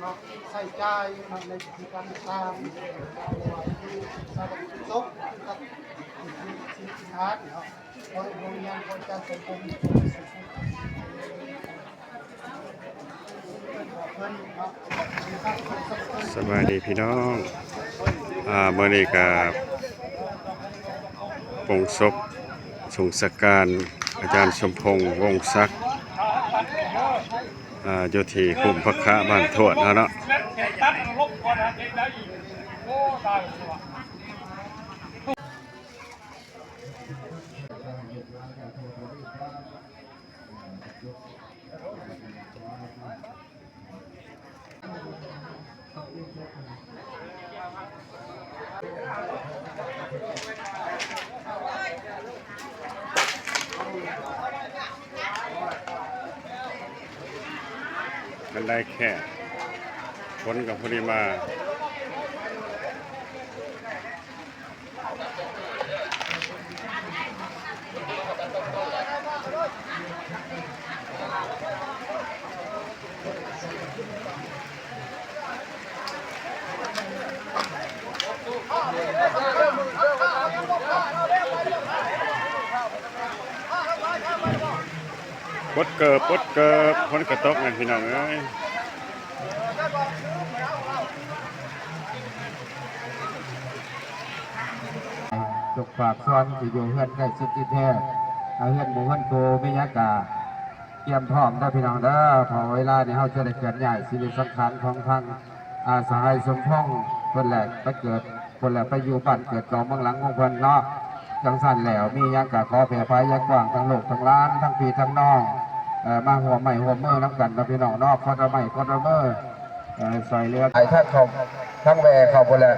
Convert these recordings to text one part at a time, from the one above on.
นาะใส่ใจในกิจกรรมต่างๆสารพัดซบกับสินค้าเนาะโรงเรียนคนการสังคมสวัสดีพี่น้องเมื่อนี้กับปงศพส่งสการอาจารย์สมพงษ์วงศ์ศักดิ์อยู่ที่คุมพระคะบ้านทวดเนาะมันได้แค่คนกับพอดีมาปดเกิบคนกระตกนั่นพี่น้องเอ้ยจกฝากซ้อนสิอยู่เฮือนใกล้สุดที่แท้เฮือนหมู่เฮือนโกไม่ยากาเตรียมพร้อมได้พี่น้องเด้อพอเวลาเนี่ยเขาจะได้เกิดใหญ่ชีวิตสำคัญของทางสหายสมพงษ์คนแหลกไปเกิดคนแหลกไปอยู่บ้านเกิดกองเมืองหลังของเพิ่นเนาะจังสั่นแล้วมียากาขอแผ่ไฟยากว้างทั้งโลกทั้งล้านทั้งปีทั้งน้องมาหัวใหม่หัวมือน้ำกันนะพี่น้องนอกคอนใหม่คอนเมอร์ใส่เรือไอ้ท่านเขาทั้งแวเขาคนแหลก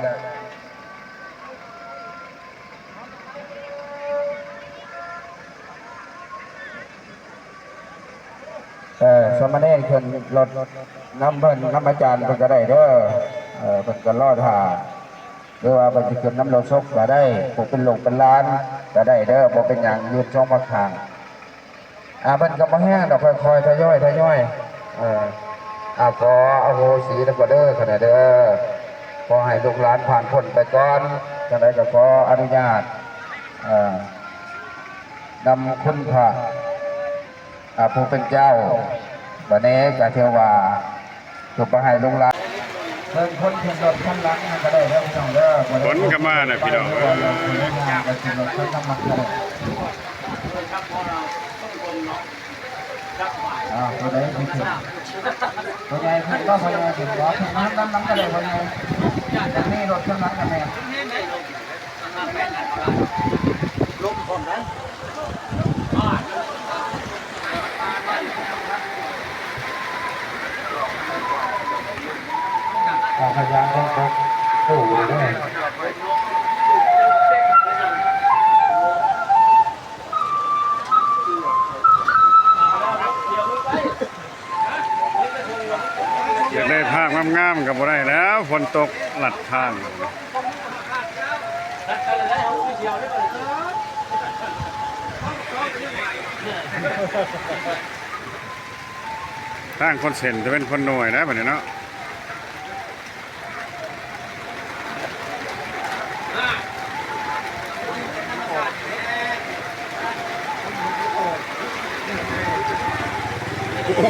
สมณเณรเพิ่นรถน้ำเพิ่นน้ำอาจารย์เพิ่นก็ได้เด้อเพิ่นก็รอดหาหรือว่าเพิ่นสิขึ้นน้ำโลซกก็ได้ปลูกเป็นหลงเป็นล้านก็ได้เด้อบ่เป็นหยังยืนช่องมาทางเพิ่นก็บ่แห้งดอกค่อยๆทยอยขออโหสินำเด้อขนาดเด้อขอให้ลูกหลานผ่านพ้นไปก่อนจังได๋ก็ขออนุญาตนำคุณพระผู้เป็นเจ้าบัดนี้ก็เทวาถูกประหารลงลาเพิ่นคนเพิ่นรถข้างหลังก็ได้แล้วพี่น้องเด้อฝนก็มาน่ะพี่น้องก็สิรถข้างหลังก็ได้ตัวใดที่ถึงตัวใหญ่เพิ่นก็พยายามถึงล้อถึงน้ำหลังก็ได้พยายามจะมีรถข้างหลังกันแม่ลมคนนั้นพยายามต้องโอ้โหด้วยอยากได้ภาพงามๆกับบ่ได้แล้วฝนตกหลัดทางทางคนเซ็นจะเป็นคนหน่วยนะแบบนี้เนาะโอ้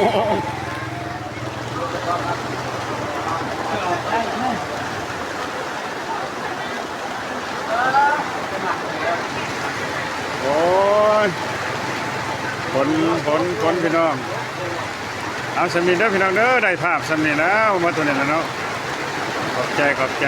ยฝนพี่น้องเอาสำนีเด้อพี่น้องเด้อได้ภาพสำนีแล้วมาตัวนี้แล้วเนาะขอบใจ